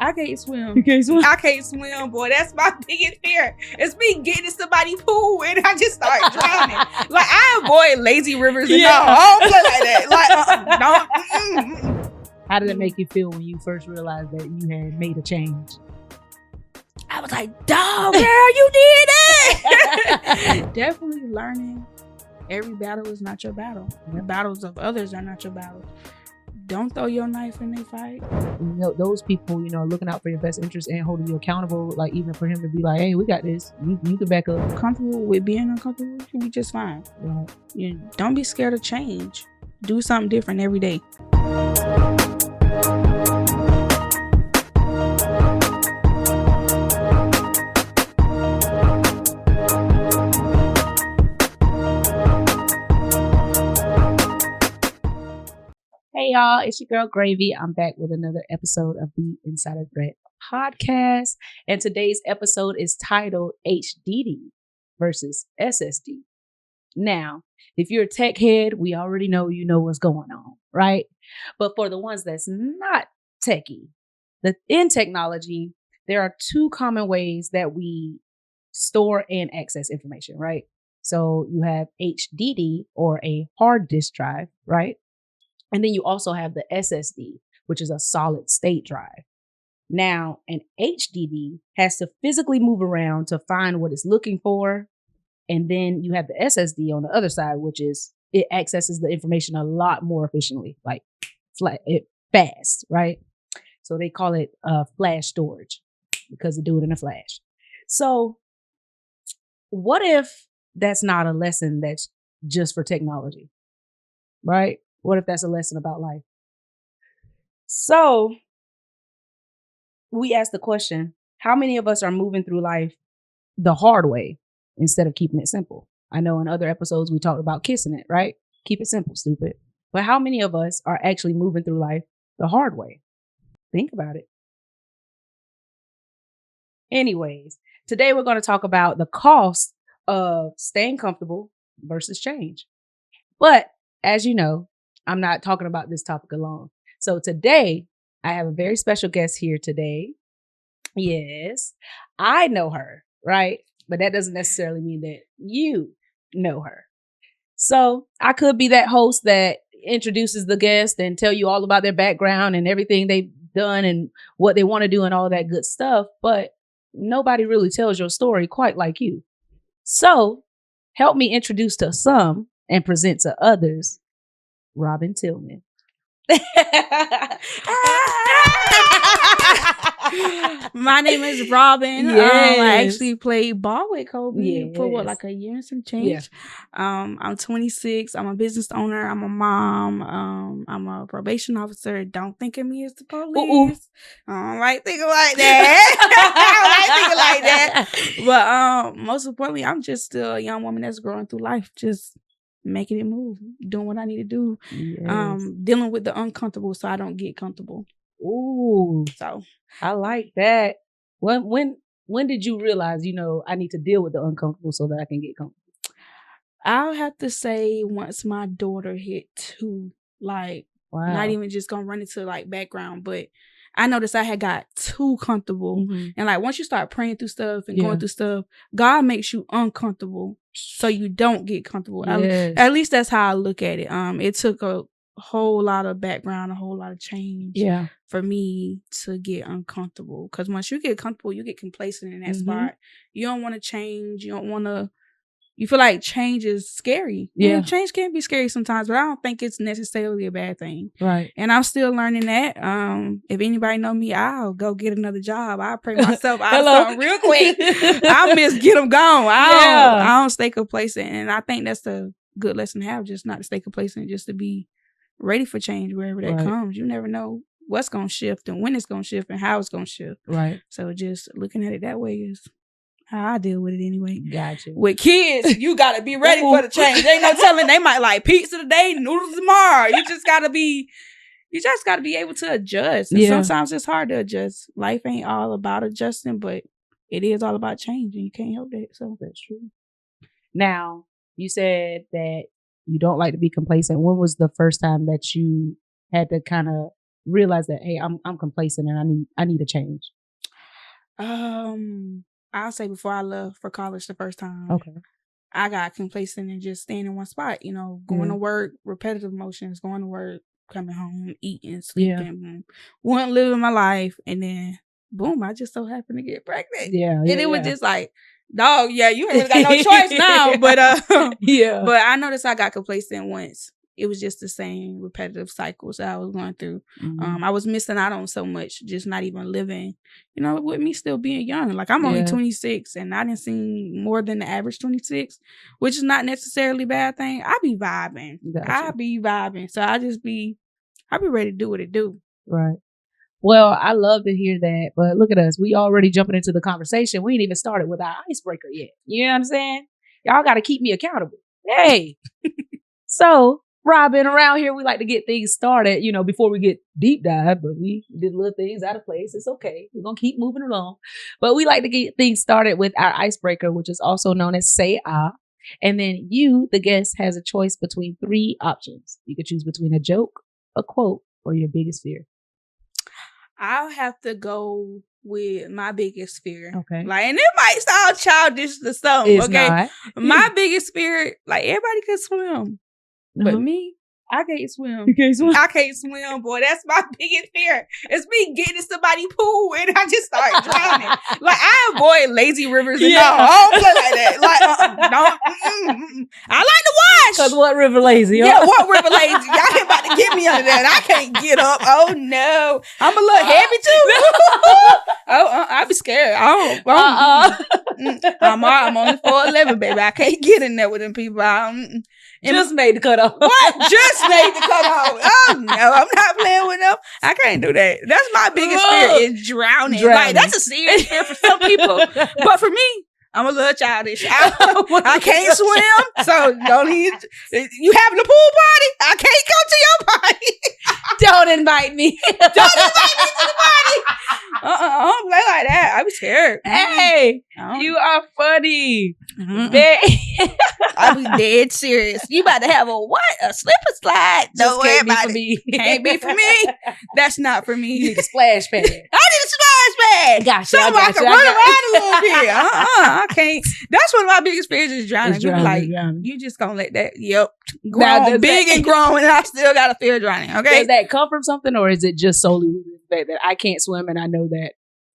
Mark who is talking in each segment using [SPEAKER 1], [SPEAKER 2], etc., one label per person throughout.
[SPEAKER 1] I can't swim.
[SPEAKER 2] You can't swim?
[SPEAKER 1] I can't swim, boy. That's my biggest fear. It's me getting in somebody's pool and I just start drowning. Like, I avoid lazy rivers and all. I don't play like that. Like,
[SPEAKER 2] How did it make you feel when you first realized that you had made a change?
[SPEAKER 1] I was like, dog, girl, you did it. Definitely learning every battle is not your battle. The battles of others are not your battle. Don't throw your knife in their fight.
[SPEAKER 2] You know, those people, you know, looking out for your best interest and holding you accountable, like even for him to be like, hey, we got this. You can back up.
[SPEAKER 1] Comfortable with being uncomfortable, you'll be just fine.
[SPEAKER 2] Right.
[SPEAKER 1] You don't be scared of change. Do something different every day.
[SPEAKER 2] Hey y'all, it's your girl Gravy. I'm back with another episode of the Insider Threat podcast. And today's episode is titled HDD versus SSD. Now, if you're a tech head, we already know you know what's going on, right? But for the ones that's not techie, in technology, there are two common ways that we store and access information, right? So you have HDD or a hard disk drive, right? And then you also have the SSD, which is a solid state drive. Now, an HDD has to physically move around to find what it's looking for. And then you have the SSD on the other side, which is it accesses the information a lot more efficiently, like fast, right? So they call it flash storage because they do it in a flash. So what if that's not a lesson that's just for technology, right? What if that's a lesson about life? So we asked the question, how many of us are moving through life the hard way instead of keeping it simple? I know in other episodes we talked about kissing it, right? Keep it simple, stupid. But how many of us are actually moving through life the hard way? Think about it. Anyways, today we're going to talk about the cost of staying comfortable versus change. But as you know, I'm not talking about this topic alone. So today, I have a very special guest here today. Yes, I know her, right? But that doesn't necessarily mean that you know her. So I could be that host that introduces the guest and tell you all about their background and everything they've done and what they want to do and all that good stuff. But nobody really tells your story quite like you. So help me introduce to some and present to others Robin Tillman.
[SPEAKER 1] My name is Robin.
[SPEAKER 2] Yes.
[SPEAKER 1] I actually played ball with Kobe for
[SPEAKER 2] Yes.
[SPEAKER 1] like a year and some change. I'm 26. I'm a business owner. I'm a mom. I'm a probation officer. Don't think of me as the police. I don't like thinking like that. But most importantly, I'm just still a young woman that's growing through life, just making it move, doing what I need to do.
[SPEAKER 2] Yes.
[SPEAKER 1] Dealing with the uncomfortable so I don't get comfortable.
[SPEAKER 2] Ooh,
[SPEAKER 1] So
[SPEAKER 2] I like that. When did you realize, you know, I need to deal with the uncomfortable so that I can get comfortable?
[SPEAKER 1] I'll have to say once my daughter hit 2, like,
[SPEAKER 2] Wow.
[SPEAKER 1] not even just gonna run into like background, but I noticed I had got too comfortable.
[SPEAKER 2] Mhm.
[SPEAKER 1] And like once you start praying through stuff and going through stuff, God makes you uncomfortable so you don't get comfortable.
[SPEAKER 2] Yes.
[SPEAKER 1] At least that's how I look at it. It took a whole lot of background, a whole lot of change for me to get uncomfortable. Because once you get comfortable, you get complacent in that spot. You don't want to change. You don't want to. You feel like change is scary.
[SPEAKER 2] Yeah.
[SPEAKER 1] Change can be scary sometimes, but I don't think it's necessarily a bad thing.
[SPEAKER 2] Right.
[SPEAKER 1] And I'm still learning that. If anybody know me, I'll go get another job. I'll pray myself out of something real quick. I'll get them gone. I don't stay complacent. And I think that's a good lesson to have, just not to stay complacent, just to be ready for change wherever that comes. You never know what's going to shift and when it's going to shift and how it's going to shift.
[SPEAKER 2] Right.
[SPEAKER 1] So just looking at it that way is how I deal with it anyway.
[SPEAKER 2] Gotcha.
[SPEAKER 1] With kids, you got to be ready for the change. Ain't no telling, they might like pizza today, noodles tomorrow. You just got to be able to adjust. And sometimes it's hard to adjust. Life ain't all about adjusting, but it is all about change, and you can't help that. So
[SPEAKER 2] that's true. Now, you said that you don't like to be complacent. When was the first time that you had to kind of realize that, hey, I'm complacent and I need a change?
[SPEAKER 1] I'll say before I left for college the first time.
[SPEAKER 2] Okay.
[SPEAKER 1] I got complacent and just staying in one spot, going to work, repetitive motions, going to work, coming home, eating, sleeping, wasn't living my life. And then, boom, I just so happened to get pregnant. And it was just like, dog, you ain't really got no choice now. But but I noticed I got complacent once. It was just the same repetitive cycles that I was going through. I was missing out on so much, just not even living, with me still being young. Like, I'm only 26, and I didn't see more than the average 26, which is not necessarily a bad thing. I be vibing. So I be ready to do what it do.
[SPEAKER 2] Right. Well, I love to hear that. But look at us. We already jumping into the conversation. We ain't even started with our icebreaker yet. You know what I'm saying? Y'all got to keep me accountable. Hey. So, Robin, around here, we like to get things started, before we get deep dive, but we did little things out of place. It's okay. We're going to keep moving along. But we like to get things started with our icebreaker, which is also known as Say Ah. And then you, the guest, has a choice between 3 options. You could choose between a joke, a quote, or your biggest fear.
[SPEAKER 1] I'll have to go with my biggest fear.
[SPEAKER 2] Okay.
[SPEAKER 1] And it might sound childish to some,
[SPEAKER 2] it's
[SPEAKER 1] okay?
[SPEAKER 2] Not.
[SPEAKER 1] My biggest fear, everybody can swim. But me, I can't swim.
[SPEAKER 2] You can't swim?
[SPEAKER 1] I can't swim, boy. That's my biggest fear. It's me getting in somebody's pool and I just start drowning. I avoid lazy rivers and all. I don't play like that. I like to watch.
[SPEAKER 2] Because what river lazy?
[SPEAKER 1] Yeah, what river lazy? Y'all ain't about to get me under that. I can't get up. Oh, no. I'm a little heavy, too. I'd be scared. I'm only 4'11", baby. I can't get in there with them people.
[SPEAKER 2] Just made the cutoff.
[SPEAKER 1] What? Just made the cutoff. Oh, no. I'm not playing with them. I can't do that. That's my biggest fear is drowning. That's a serious fear for some people. But for me, I'm a little childish. I can't swim, so don't even. You having a pool party? I can't come to your party.
[SPEAKER 2] Don't invite me.
[SPEAKER 1] Don't invite me to the party. I don't play like that. I be scared.
[SPEAKER 2] Hey, you are funny.
[SPEAKER 1] I be dead serious. You about to have a what? A slip and slide?
[SPEAKER 2] Don't worry about it.
[SPEAKER 1] Can't be for me. That's not for me.
[SPEAKER 2] You need a splash pad.
[SPEAKER 1] I need a splash pad.
[SPEAKER 2] Gotcha.
[SPEAKER 1] So I can run around a little bit. I can't. That's one of my biggest fears is drowning. Drowning. You just gonna let that, grown, big and grown, and I still got a fear of drowning. Okay.
[SPEAKER 2] Does that come from something, or is it just solely the fact that I can't swim and I know that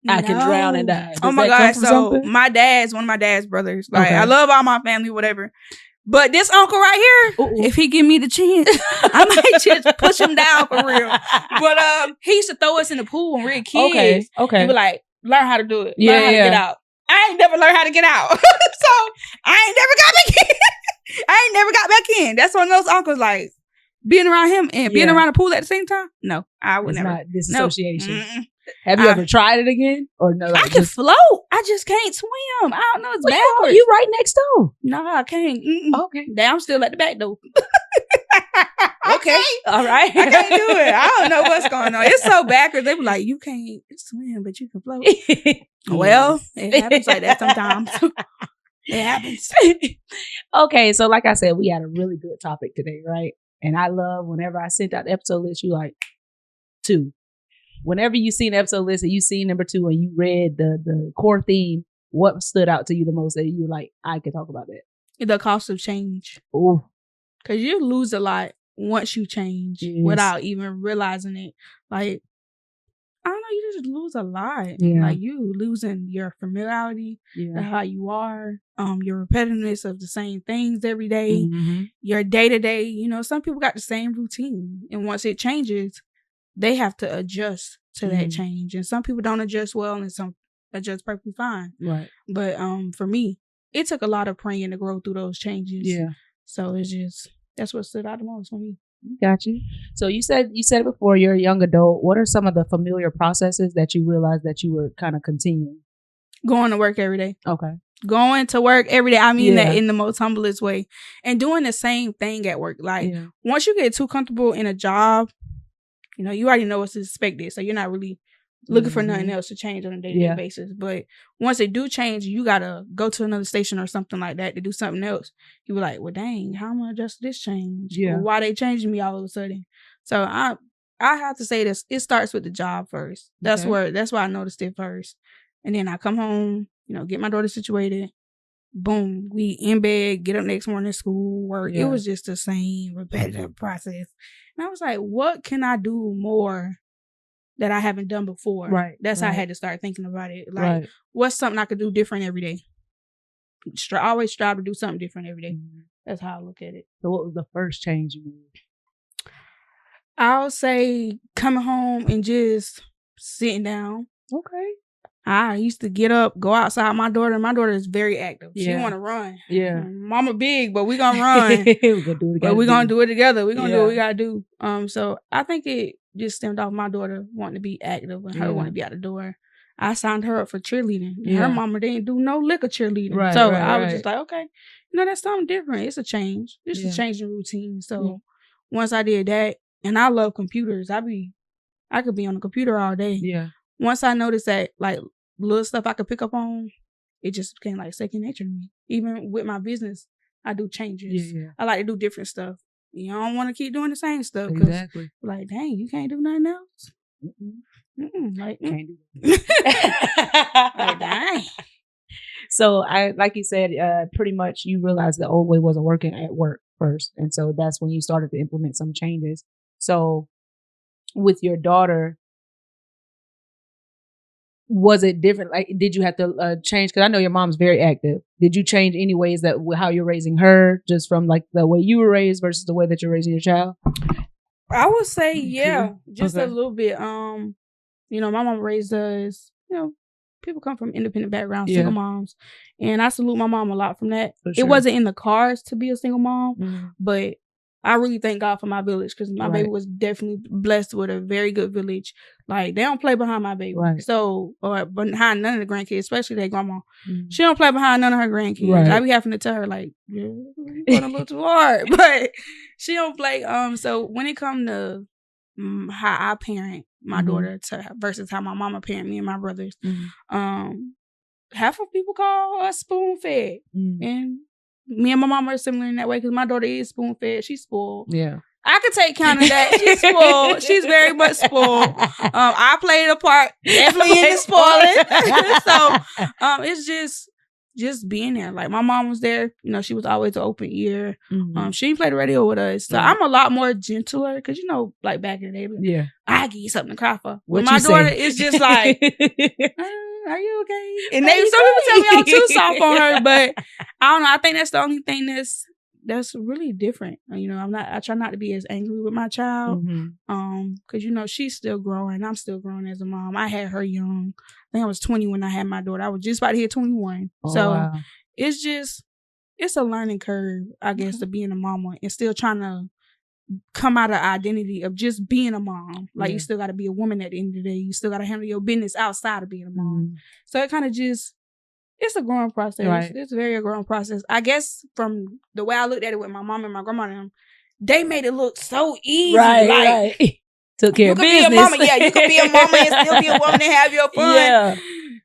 [SPEAKER 2] I can drown and die?
[SPEAKER 1] Oh my God. So one of my dad's brothers. I love all my family, whatever. But this uncle right here, if he give me the chance, I might just push him down for real. But he used to throw us in the pool when we were kids.
[SPEAKER 2] Okay.
[SPEAKER 1] He would learn how to do it. Learn how to get out. I ain't never learned how to get out. So I ain't never got back in. I ain't never got back in. That's one of those uncles being around him and being around the pool at the same time. No, I would never.
[SPEAKER 2] Not disassociation. No. Have you ever tried it again? Or no?
[SPEAKER 1] I can float. I just can't swim. I don't know. It's backwards.
[SPEAKER 2] You right next door.
[SPEAKER 1] No, I can't.
[SPEAKER 2] Okay.
[SPEAKER 1] Damn, I'm still at the back door.
[SPEAKER 2] Okay. All right.
[SPEAKER 1] I can't do it. I don't know what's going on. It's so backwards. They be like, you can't swim, but you can float. Well, it happens like that sometimes. It happens.
[SPEAKER 2] Okay. So like I said, we had a really good topic today, right? And I love whenever I sent out the episode list, you 2. Whenever you see an episode list and you see number 2 and you read the core theme, what stood out to you the most that you were like, I could talk about that?
[SPEAKER 1] The cost of change.
[SPEAKER 2] Oh.
[SPEAKER 1] Because you lose a lot once you change without even realizing it. I don't know, you just lose a lot.
[SPEAKER 2] Yeah.
[SPEAKER 1] You losing your familiarity, how you are, your repetitiveness of the same things every day, your day-to-day. Some people got the same routine. And once it changes, they have to adjust to that change. And some people don't adjust well and some adjust perfectly fine.
[SPEAKER 2] Right.
[SPEAKER 1] But for me, it took a lot of praying to grow through those changes.
[SPEAKER 2] Yeah.
[SPEAKER 1] So that's what stood out the most for me.
[SPEAKER 2] Got you. So you said it before, you're a young adult. What are some of the familiar processes that you realized that you were kind of continuing?
[SPEAKER 1] Going to work every day.
[SPEAKER 2] Okay.
[SPEAKER 1] Going to work every day. I mean that in the most humblest way. And doing the same thing at work. Once you get too comfortable in a job, you already know what's expected. So you're not really looking for nothing else to change on a day-to-day basis. But once they do change, you got to go to another station or something like that to do something else. You be like, well, dang, how am I adjust to this change?
[SPEAKER 2] Yeah.
[SPEAKER 1] Why they changing me all of a sudden? So I I have to say this. It starts with the job first. That's where I noticed it first. And then I come home, get my daughter situated. Boom, we in bed, get up next morning, school, work. Yeah. It was just the same repetitive process. And I was like, what can I do more that I haven't done before?
[SPEAKER 2] Right.
[SPEAKER 1] That's how I had to start thinking about it. Like, what's something I could do different every day? Always strive to do something different every day. Mm-hmm. That's how I look at it.
[SPEAKER 2] So what was the first change you made?
[SPEAKER 1] I'll say coming home and just sitting down.
[SPEAKER 2] Okay.
[SPEAKER 1] I used to get up, go outside. My daughter is very active. She want to run.
[SPEAKER 2] Yeah.
[SPEAKER 1] Mama big, but we going to run.
[SPEAKER 2] We're going to do it together.
[SPEAKER 1] But we're going to do it together. We're going to do what we got to do. So I think it just stemmed off my daughter wanting to be active and her wanting to be out the door. I signed her up for cheerleading. Yeah. Her mama didn't do no liquor cheerleading. Right, so I was just like, okay, that's something different. It's a change. It's a change in routine. So once I did that, and I love computers. I could be on the computer all day. Yeah. Once I noticed that, like, little stuff I could pick up on, it just became like second nature to me. Even with my business, I do changes. Yeah. I like to do different stuff. You don't want to keep doing the same stuff. Exactly. Like, dang, you can't do nothing else? Like, can't do that. Like, dang.
[SPEAKER 2] So, like you said, pretty much you realized the old way wasn't working at work first. And so that's when you started to implement some changes. So with your daughter, was it different? Like, did you have to change? Because I know your mom's very active. Did you change any ways that how you're raising her, just from like the way you were raised versus the way that you're raising your child?
[SPEAKER 1] I would say, just a little bit. My mom raised us, people come from independent backgrounds, single moms. And I salute my mom a lot from that. Sure. It wasn't in the cards to be a single mom, but I really thank God for my village, because my baby was definitely blessed with a very good village. Like, they don't play behind my baby. Right. So, or behind none of the grandkids, especially their grandma. Mm-hmm. She don't play behind none of her grandkids. Right. I be having to tell her, like, you're going a little too hard. But she don't play. So when it comes to how I parent my daughter versus how my mama parent me and my brothers, half of people call us spoon-fed. And me and my mama are similar in that way, because my daughter is spoon-fed. She's spoiled. Yeah. I could take count of that. She's spoiled. She's very much spoiled. I played a part definitely in the spoiling. So it's just being there. Like, my mom was there. She was always an open ear. She didn't play the radio with us. So I'm a lot more gentler, because, like back in the day, I give you something to cry for. With my daughter, it's just like, are you okay? And some people tell me I'm too soft on her, but I don't know. I think that's the only thing that's really different. I try not to be as angry with my child. Because she's still growing. I'm still growing as a mom. I had her young. I think I was 20 when I had my daughter. I was just about to hit 21. Wow. It's a learning curve, I guess, to being a mama and still trying to come out of identity of just being a mom. Like, you still got to be a woman at the end of the day. You still got to handle your business outside of being a mom. So it kind of it's a growing process. Right. It's very a growing process. I guess from the way I looked at it with my mom and my grandma and them, they made it look so easy. Right.
[SPEAKER 2] Took care of business.
[SPEAKER 1] You could be a mama. Yeah, you could be a mama and still be a woman and have your fun. Yeah.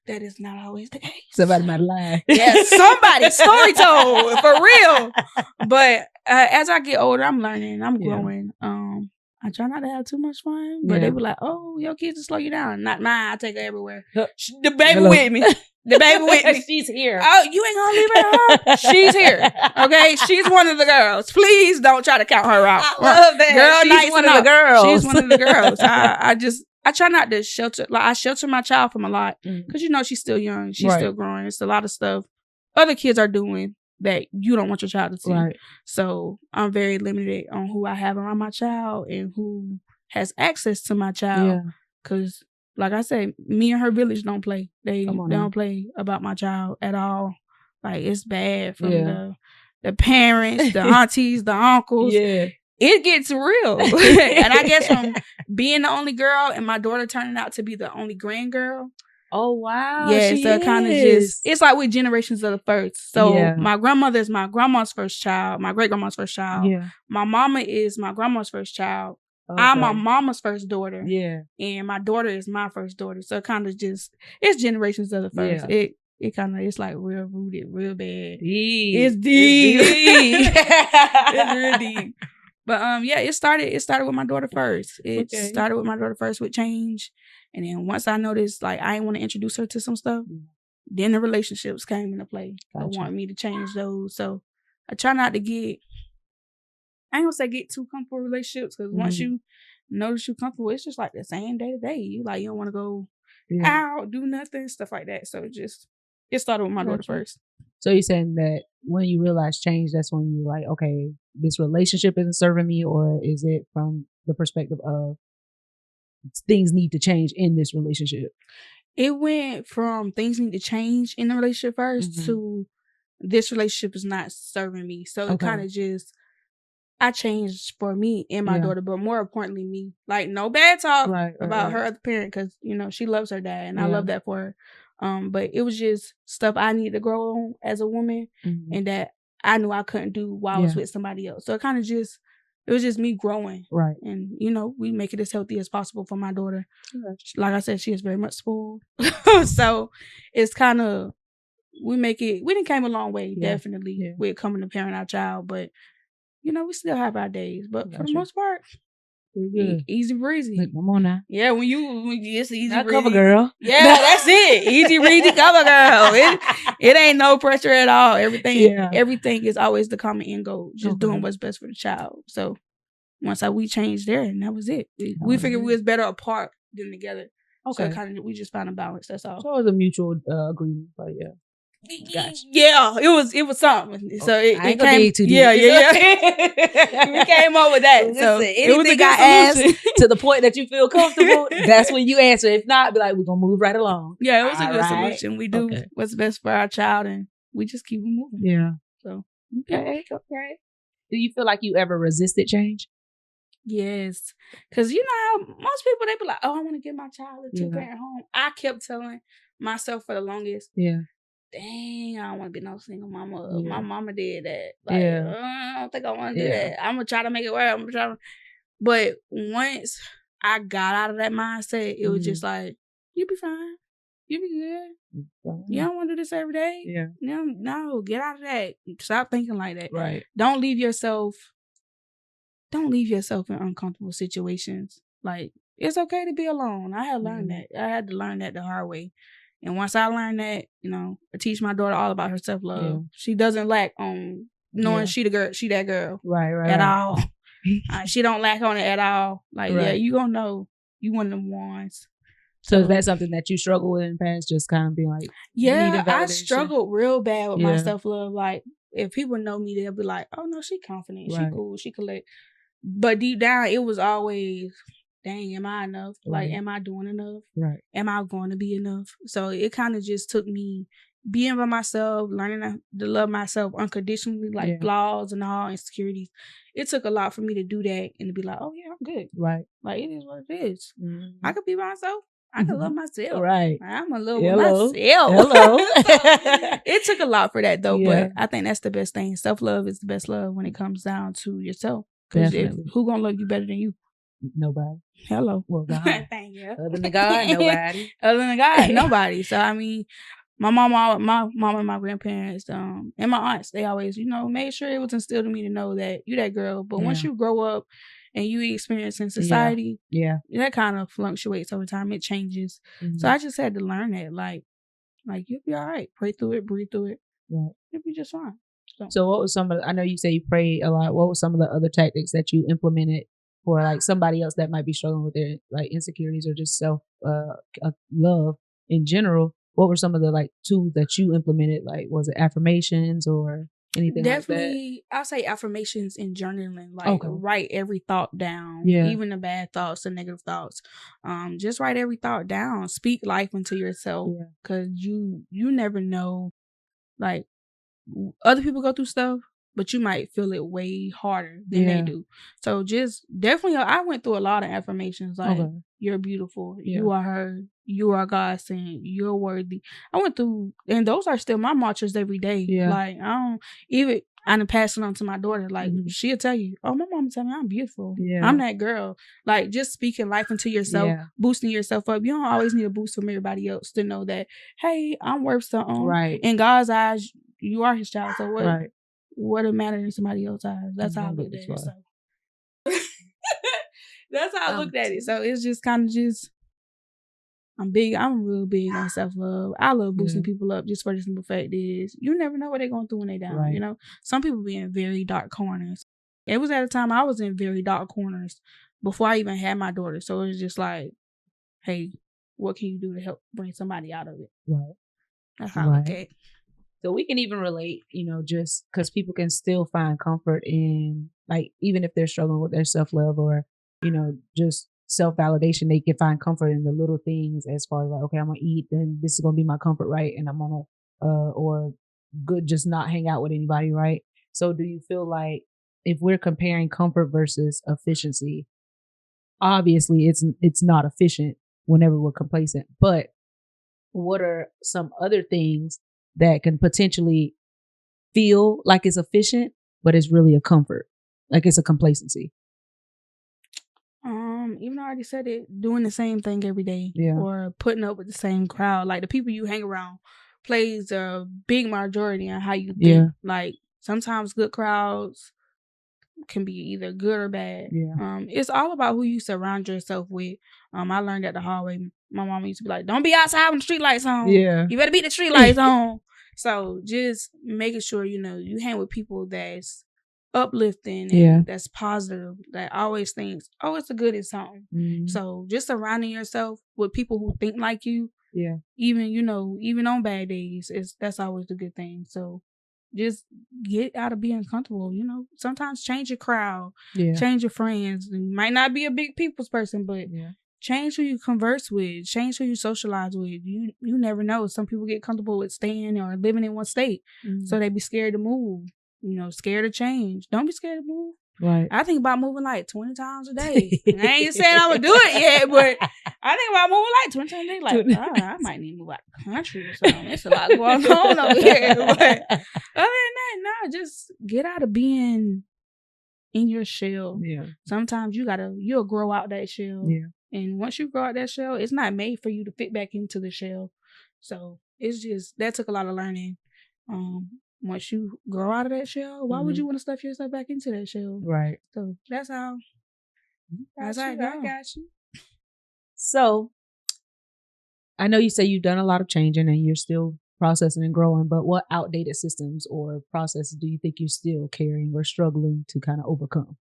[SPEAKER 1] That is not always the case.
[SPEAKER 2] Somebody might lie.
[SPEAKER 1] Yeah, somebody. Story told. For real. But as I get older, I'm learning. I'm growing. I try not to have too much fun. But they be like, oh, your kids will slow you down. Not mine. I take her everywhere. The baby with me. The baby with me.
[SPEAKER 2] She's here.
[SPEAKER 1] Oh, you ain't gonna leave her at home? She's here. Okay? She's one of the girls. Please don't try to count her out.
[SPEAKER 2] I love that. Girl, she's one of the girls.
[SPEAKER 1] She's one of the girls. I try not to shelter. Like, I shelter my child from a lot. Because, she's still young. She's still growing. It's a lot of stuff other kids are doing that you don't want your child to see. Right. So I'm very limited on who I have around my child and who has access to my child. Because, like I said, me and her village don't play. They don't play about my child at all. Like, it's bad from the parents, the aunties, the uncles. Yeah. It gets real. And I guess from being the only girl and my daughter turning out to be the only grand girl.
[SPEAKER 2] Oh, wow.
[SPEAKER 1] Yeah, so it kind of it's like with generations of the first. So my grandmother is my grandma's first child, my great-grandma's first child. Yeah. My mama is my grandma's first child. Okay. I'm my mama's first daughter. Yeah. And my daughter is my first daughter. So it kind of it's generations of the first. Yeah. It kind of, it's like real rooted, real bad.
[SPEAKER 2] Deep.
[SPEAKER 1] It's deep. It's real deep. But yeah, it started with my daughter first. It started with my daughter first with change. And then once I noticed like I didn't want to introduce her to some stuff, then the relationships came into play. Gotcha. I want me to change those. So I try not to get too comfortable with relationships, because once you notice you're comfortable, it's just like the same day to day. You don't want to go out, do nothing, stuff like that. So it started with my daughter first.
[SPEAKER 2] So you're saying that when you realize change, that's when you like, okay, this relationship isn't serving me, or is it from the perspective of things need to change in this relationship?
[SPEAKER 1] It went from things need to change in the relationship first to this relationship is not serving me. So it kind of just, I changed for me and my daughter, but more importantly me. Like, no bad talk about her other parent, because she loves her dad, and I love that for her. But it was just stuff I needed to grow on as a woman, and that I knew I couldn't do while I was with somebody else. So it was just me growing. Right. And, we make it as healthy as possible for my daughter. Like I said, she is very much spoiled. So it's kind of, we done came a long way, definitely, with coming to parent our child. But, we still have our days. But for the most part, easy breezy.
[SPEAKER 2] Look, come on now.
[SPEAKER 1] Yeah, when it's easy breezy.
[SPEAKER 2] Cover girl.
[SPEAKER 1] Yeah, that's it. Easy breezy cover girl. It ain't no pressure at all. Everything is always the common end goal. Just doing what's best for the child. So once we changed there, and that was it. We figured we was better apart than together. Okay. So we just found a balance. That's all.
[SPEAKER 2] So it was a mutual agreement. But yeah.
[SPEAKER 1] Gotcha. Yeah, it was something. So it came too deep. Yeah. We came up with that. So
[SPEAKER 2] it was a good asked to the point that you feel comfortable. That's when you answer. If not, be like, we're gonna move right along.
[SPEAKER 1] Yeah, it was a good solution. We do what's best for our child, and we just keep moving.
[SPEAKER 2] Yeah.
[SPEAKER 1] So
[SPEAKER 2] okay. Do you feel like you ever resisted change?
[SPEAKER 1] Yes, because how most people, they be like, "Oh, I want to get my child a 2-parent home." I kept telling myself for the longest, dang, I don't want to be no single mama. My mama did that. Like, I don't think I want to do that. I'm gonna try to make it work. But once I got out of that mindset, it was just like, you be fine, you be good. You don't want to do this every day. Yeah. No, get out of that. Stop thinking like that.
[SPEAKER 2] Right.
[SPEAKER 1] Don't leave yourself in uncomfortable situations. Like, it's okay to be alone. I had learned that. I had to learn that the hard way. And once I learned that, I teach my daughter all about her self-love. Yeah. She doesn't lack on knowing she that girl.
[SPEAKER 2] Right.
[SPEAKER 1] At all. She don't lack on it at all. Like, you gonna know you one of them ones.
[SPEAKER 2] So is that something that you struggle with in the past? Just kind of being like,
[SPEAKER 1] I struggled real bad with my self-love. Like, if people know me, they'll be like, oh no, she confident. She cool. She collect. But deep down, it was always, dang, am I enough? Like, am I doing enough?
[SPEAKER 2] Right.
[SPEAKER 1] Am I going to be enough? So it kind of just took me being by myself, learning to love myself unconditionally, like flaws and all, insecurities. It took a lot for me to do that and to be like, oh yeah, I'm good.
[SPEAKER 2] Right.
[SPEAKER 1] Like, it is what it is. Mm-hmm. I could be by myself. I can love myself.
[SPEAKER 2] Right.
[SPEAKER 1] I'm a little myself.
[SPEAKER 2] Hello.
[SPEAKER 1] It took a lot for that though, but I think that's the best thing. Self-love is the best love when it comes down to yourself. Because who gonna love you better than you?
[SPEAKER 2] Nobody.
[SPEAKER 1] Hello.
[SPEAKER 2] Well, God.
[SPEAKER 1] Thank you.
[SPEAKER 2] Other than God, nobody.
[SPEAKER 1] Other than God, nobody. So I mean, my mom and my grandparents, and my aunts, they always, made sure it was instilled in me to know that you that girl. But once you grow up and you experience in society, that kind of fluctuates over time. It changes. Mm-hmm. So I just had to learn that, like you'll be all right. Pray through it, breathe through it.
[SPEAKER 2] Right.
[SPEAKER 1] You'll be just fine.
[SPEAKER 2] So what was I know you say you pray a lot. What were some of the other tactics that you implemented for like somebody else that might be struggling with their like insecurities or just self love in general? What were some of the like tools that you implemented? Like, was it affirmations or anything
[SPEAKER 1] Definitely,
[SPEAKER 2] like that?
[SPEAKER 1] I'll say affirmations and journaling. Like, write every thought down, even the bad thoughts, the negative thoughts. Just write every thought down. Speak life into yourself, because you never know. Like, other people go through stuff, but you might feel it way harder than they do. So just definitely, I went through a lot of affirmations. Like, you're beautiful, you are heard, you are God saying, you're worthy. I went through, and those are still my mantras every day. Like, I done pass it on to my daughter. Like, she'll tell you, oh, my mama tell me I'm beautiful. I'm that girl. Like, just speaking life into yourself, boosting yourself up. You don't always need a boost from everybody else to know that, hey, I'm worth something.
[SPEAKER 2] Right.
[SPEAKER 1] In God's eyes, you are his child. So what it matter in somebody else's eyes? That's how I look at it. So That's how I looked at it. So it's just kind of just, I'm real big on self-love. I love boosting people up just for the simple fact is you never know what they're going through when they're down. Right. You know, some people be in very dark corners. It was at a time I was in very dark corners before I even had my daughter. So it was just like, hey, what can you do to help bring somebody out of it? Right. That's how I look at it.
[SPEAKER 2] So we can even relate, you know, just because people can still find comfort in, like, even if they're struggling with their self-love or, you know, just self-validation, they can find comfort in the little things as far as like, okay, I'm going to eat, then this is going to be my comfort, right? And I'm going to, or good, just not hang out with anybody, right? So do you feel like if we're comparing comfort versus efficiency, obviously it's not efficient whenever we're complacent, but what are some other things that can potentially feel like it's efficient, but it's really a comfort, like it's a complacency?
[SPEAKER 1] Even though I already said it, doing the same thing every day, or putting up with the same crowd, like the people you hang around plays a big majority on how you think. Yeah. Like sometimes good crowds can be either good or bad. Yeah. It's all about who you surround yourself with. I learned that the hard way. My mama used to be like, "Don't be outside when the street lights on. Yeah, you better beat the street lights on." So just making sure you know you hang with people that's uplifting and that's positive, that always thinks, oh, it's a good in something. Mm-hmm. So just surrounding yourself with people who think like you, even on bad days, that's always a good thing. So just get out of being comfortable. You know, sometimes change your crowd, change your friends. You might not be a big people's person, but change who you converse with, change who you socialize with. You never know. Some people get comfortable with staying or living in one state, so they be scared to move. You know, scared of change. Don't be scared to move. Right. I think about moving like 20 times a day. I ain't saying I'm going to do it yet, but I think about moving like 20 times a day. Like, I might need to move out of the country or something. There's a lot going on over here. But other than that, no, just get out of being in your shell. Yeah. Sometimes you'll grow out that shell. Yeah. And once you grow out that shell, it's not made for you to fit back into the shell. So it's just, that took a lot of learning. Once you grow out of that shell, why would you want to stuff yourself back into that shell? Right. So that's how I got you.
[SPEAKER 2] So I know you say you've done a lot of changing and you're still processing and growing, but what outdated systems or processes do you think you're still carrying or struggling to kind of overcome?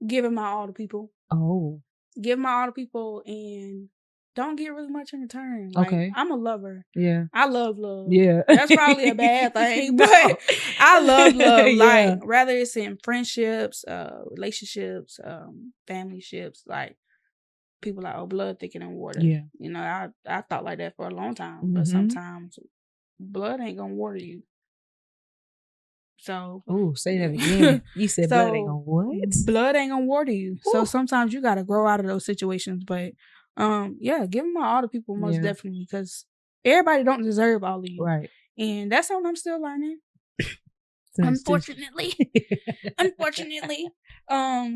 [SPEAKER 1] Giving my all to people.
[SPEAKER 2] Oh.
[SPEAKER 1] Give my all to people and don't get really much in return. Like, okay. I'm a lover. Yeah. I love love. Yeah. That's probably a bad thing, but I love love. Like, whether it's in friendships, relationships, family ships, like, people like, oh, blood thicker than water. Yeah. You know, I thought like that for a long time, but sometimes blood ain't gonna water you. So.
[SPEAKER 2] Oh, say that again. You said blood ain't gonna what?
[SPEAKER 1] Blood ain't gonna water you. Ooh. So sometimes you gotta grow out of those situations, but give them all to people most definitely, because everybody don't deserve all of you. Right. And that's something I'm still learning. Unfortunately.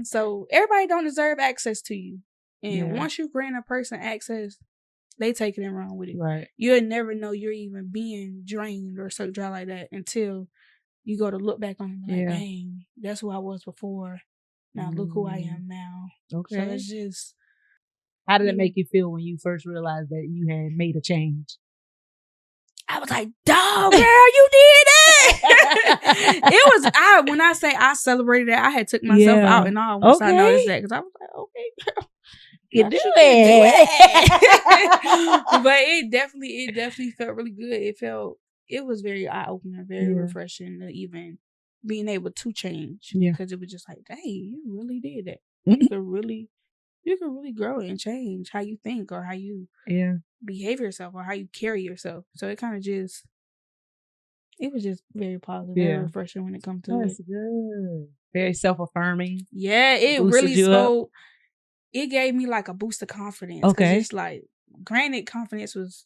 [SPEAKER 1] So everybody don't deserve access to you. And once you grant a person access, they take it and run with it. Right. You'll never know you're even being drained or so dry like that until you go to look back on it like, dang, that's who I was before. Now look who I am now. Okay. So it's just.
[SPEAKER 2] How did it make you feel when you first realized that you had made a change?
[SPEAKER 1] I was like, dog, girl, you did it. When I say I celebrated that, I had took myself out and all once I noticed that, because I was like, okay, girl. You do it. But it definitely felt really good. It was very eye-opening, very refreshing to even being able to change. Yeah. Because it was just like, dang, you really did that. You can really grow and change how you think or how you behave yourself or how you carry yourself. So it kind of it was just very positive, very refreshing when it comes to it.
[SPEAKER 2] That's good. Very self-affirming.
[SPEAKER 1] Yeah, it really spoke. It gave me like a boost of confidence. Okay. It's like, granted, confidence was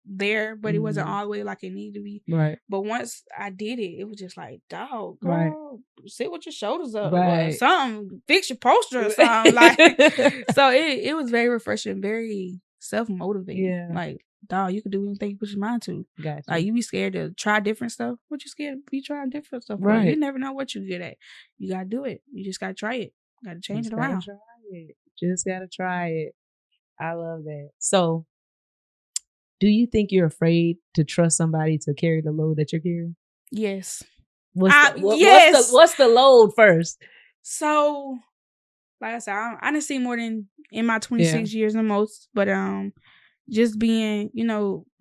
[SPEAKER 1] there, but it wasn't all the way like it needed to be. Right. But once I did it, it was just like, dog, girl, sit with your shoulders up or something, fix your posture or something. Like, so it was very refreshing, very self-motivating. Yeah. Like, dog, you can do anything you put your mind to. Gotcha. Like, you be scared to try different stuff. What you scared to be trying different stuff? Right. You never know what you good at. You gotta do it. You just gotta try it. You gotta change it around.
[SPEAKER 2] Just gotta try it. I love that. So, do you think you're afraid to trust somebody to carry the load that you're carrying?
[SPEAKER 1] Yes.
[SPEAKER 2] What's the load first?
[SPEAKER 1] So, like I said, I didn't see more than in my 26 years the most, but just being,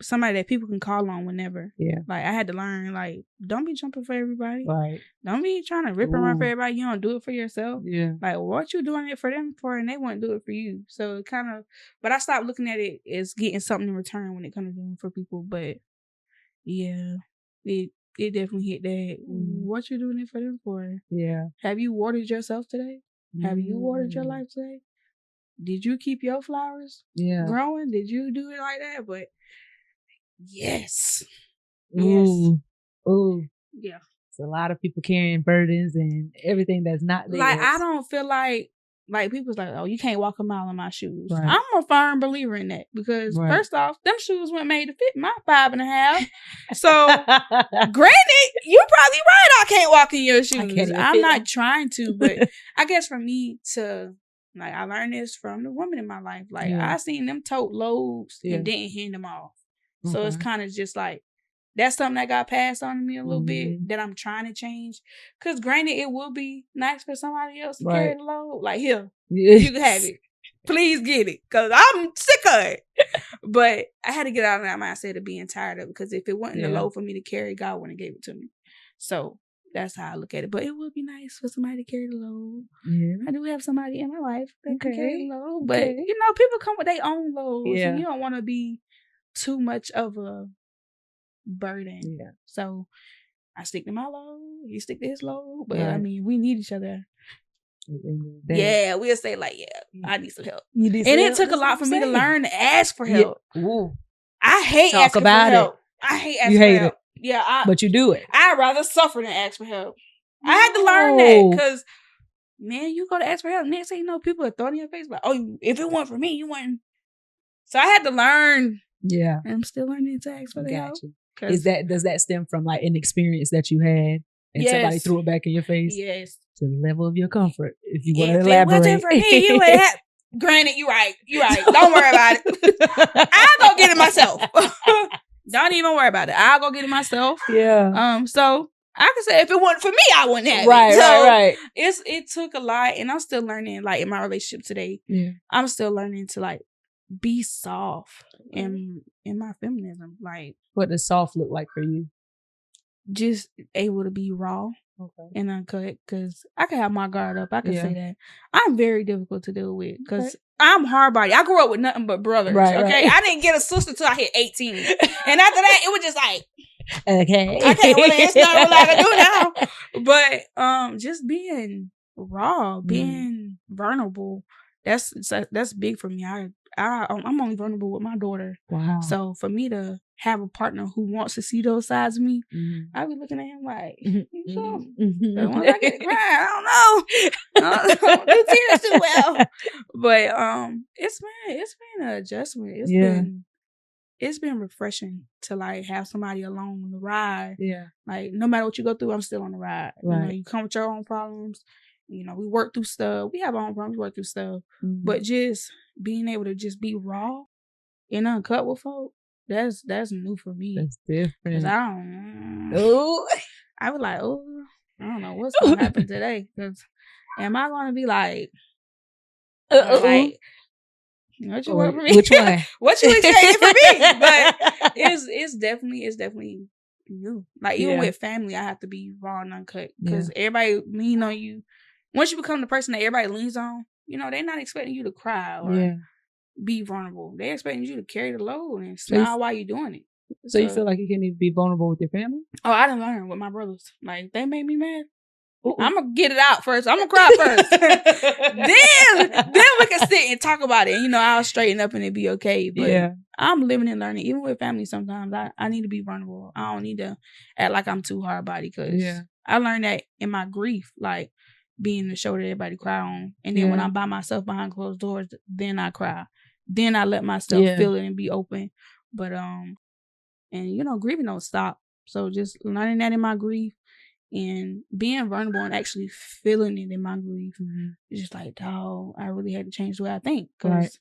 [SPEAKER 1] somebody that people can call on whenever.
[SPEAKER 2] Yeah.
[SPEAKER 1] Like I had to learn, like, don't be jumping for everybody.
[SPEAKER 2] Right.
[SPEAKER 1] Don't be trying to rip around for everybody. You don't do it for yourself.
[SPEAKER 2] Yeah.
[SPEAKER 1] Like what you doing it for them for, and they wouldn't do it for you. So it kind of, but I stopped looking at it as getting something in return when it comes to doing for people. But yeah, it definitely hit that. What you doing it for them for?
[SPEAKER 2] Yeah.
[SPEAKER 1] Have you watered yourself today? Have you watered your life today? Did you keep your flowers growing? Did you do it like that? But yes.
[SPEAKER 2] Ooh.
[SPEAKER 1] Yeah.
[SPEAKER 2] It's a lot of people carrying burdens and everything that's not theirs.
[SPEAKER 1] Like, I don't feel like people's like, oh, you can't walk a mile in my shoes.
[SPEAKER 2] Right.
[SPEAKER 1] I'm a firm believer in that because first off, them shoes weren't made to fit my 5.5. So, granted, you're probably right. I can't walk in your shoes. I'm not trying to, but I guess for me to, like, I learned this from the woman in my life. Like, I seen them tote loads and didn't hand them off. So it's kind of just like, that's something that got passed on to me a little bit that I'm trying to change. Because granted, it will be nice for somebody else to carry the load. Like, here, you can have it. Please get it. Because I'm sick of it. But I had to get out of that mindset of being tired of it. Because if it wasn't a load for me to carry, God wouldn't have gave it to me. So that's how I look at it. But it would be nice for somebody to carry the load. Yeah. I do have somebody in my life that can carry the load. But, people come with their own loads. Yeah. And you don't want to be too much of a burden. Yeah. So I stick to my load. He stick to his load. But I mean, we need each other. Yeah, we'll say like, I need some help. And it took a lot for me to learn to ask for help. Yeah. Ooh. I hate asking for help. I hate asking for help. Yeah,
[SPEAKER 2] but you do it.
[SPEAKER 1] I'd rather suffer than ask for help. I had to learn that because, man, you go to ask for help. Next thing you know, people are throwing in your face like, oh, if it weren't for me, you wouldn't. So I had to learn. Yeah. And I'm still learning to ask for the help.
[SPEAKER 2] Does that stem from like an experience that you had and somebody threw it back in your face?
[SPEAKER 1] Yes.
[SPEAKER 2] To the level of your comfort. If you want to elaborate. If it wasn't for me, you would have. Granted, you're right. Don't worry about it. I'll go get it myself. Don't even worry about it. I'll go get it myself. Yeah. So I can say if it wasn't for me, I wouldn't have it. Right. It took a lot, and I'm still learning. Like in my relationship today, I'm still learning to like be soft in my feminism. Like, what does soft look like for you?
[SPEAKER 1] Just able to be raw and uncut, because I can have my guard up. I can say that. I'm very difficult to deal with because I'm hard body. I grew up with nothing but brothers. Right, I didn't get a sister till I hit 18, and after that, it was just like, okay, well, it's not what I can do now. But just being raw, being vulnerable, that's big for me. I'm only vulnerable with my daughter. Wow. So for me to have a partner who wants to see those sides of me, I be looking at him like, you sure? When I get crying, I don't know. Do tears too well. But it's been an adjustment. It's been refreshing to like have somebody along on the ride. Yeah. Like no matter what you go through, I'm still on the ride. Right. You come with your own problems. We work through stuff. We have our own problems, we work through stuff. But just being able to just be raw and uncut with folk, that's new for me.
[SPEAKER 2] That's different.
[SPEAKER 1] I was like, I don't know what's going to happen today. Because am I going to be like, what you want from me?
[SPEAKER 2] Which one?
[SPEAKER 1] What you expecting from me? But it's definitely new. Like even with family, I have to be raw and uncut because everybody lean on you. Once you become the person that everybody leans on, they're not expecting you to cry or be vulnerable. They're expecting you to carry the load and smile while you're doing it.
[SPEAKER 2] So you feel like you can't even be vulnerable with your family?
[SPEAKER 1] Oh, I done learned with my brothers. Like they made me mad. I'm gonna get it out first. I'm gonna cry first. then we can sit and talk about it. And, I'll straighten up and it'll be okay. But I'm living and learning. Even with family, sometimes I need to be vulnerable. I don't need to act like I'm too hard body because I learned that in my grief, like being the shoulder everybody cry on. And then when I'm by myself behind closed doors, then I cry. Then I let myself feel it and be open. But grieving don't stop. So just learning that in my grief. And being vulnerable and actually feeling it in my grief, it's just like, dog, I really had to change the way I think, because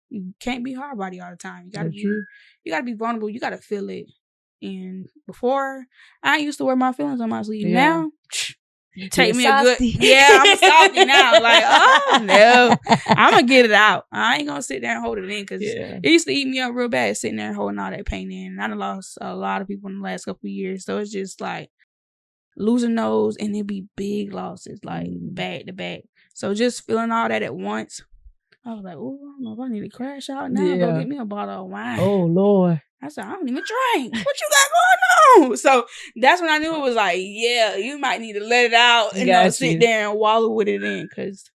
[SPEAKER 1] you can't be hard body all the time. You gotta be vulnerable. You gotta feel it. And before, I used to wear my feelings on my sleeve. Now, take me a good, I'm a softy now. Like, oh no, I'm gonna get it out. I ain't gonna sit there and hold it in, because it used to eat me up real bad sitting there holding all that pain in. And I done lost a lot of people in the last couple of years, so it's just like losing those, and it be big losses, like back to back. So just feeling all that at once, I was like, oh, I don't know if I need to crash out now. Go get me a bottle of wine.
[SPEAKER 2] Oh Lord.
[SPEAKER 1] I said, I don't even drink. What you got going on? So that's when I knew it was like, yeah, you might need to let it out and not sit there and wallow with it in, because